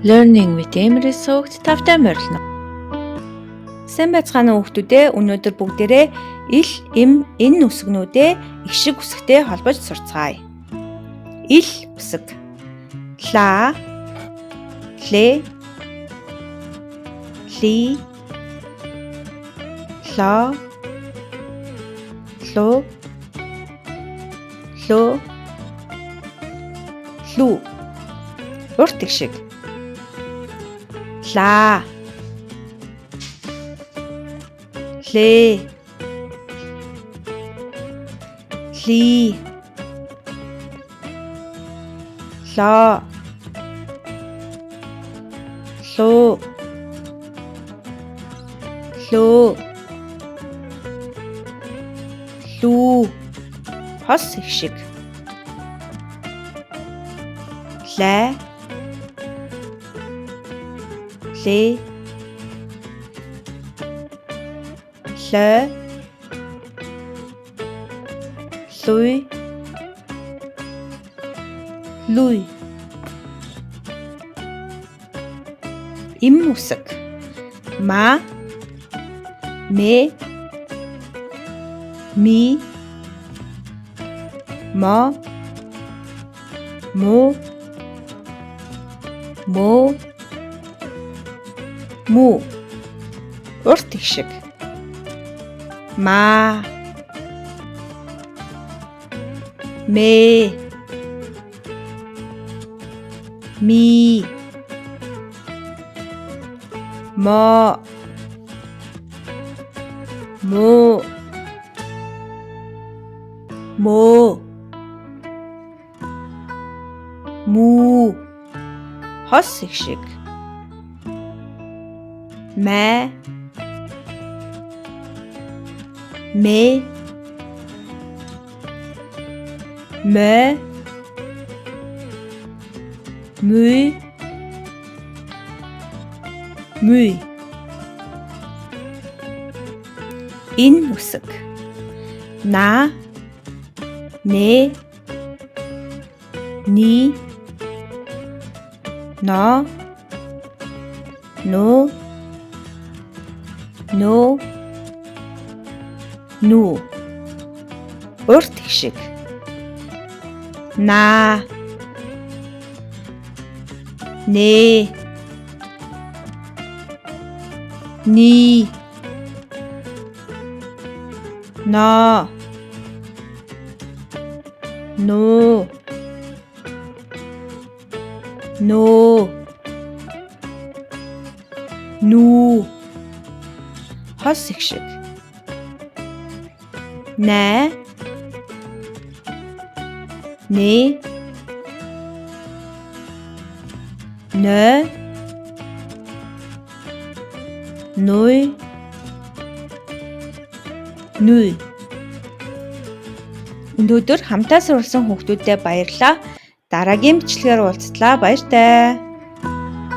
Learning with Emily суугт тавтай морилно. Сайн байцгаана уу хүүхдүүдээ. Өнөөдөр бүгдээрээ ил, эм, эн үсгнүүдээ их шиг үсгтэй холбож сурцгаая. Ил үсэг. Ла, ле, ли, ло, ло, ло, лу. Урт их шиг. Ла, ле, ли, ло, ло, ло, лу. Хос их шиг. Лай, ле, ле, луй, луй. Им үсэг. Ма, ме, ми, мо, му, мо, му. Урт их шиг. Ма, ме, ми, мо, му, мо, му. Хос их шиг. Мэ, ме, мэ, мүй, мүй. Ин үсэг. На, не, ни, но, но, но, ну. Урт их шиг. На, не, ни, но, но, но, ну. Хос их шиг. Нэ, не, нэ, ной, нүй. Өнөөдөр хамтаа сурсан хүүхдүүдэд баярлалаа. Дараагийн бичлэгээр уулзтлаа. Баяртай.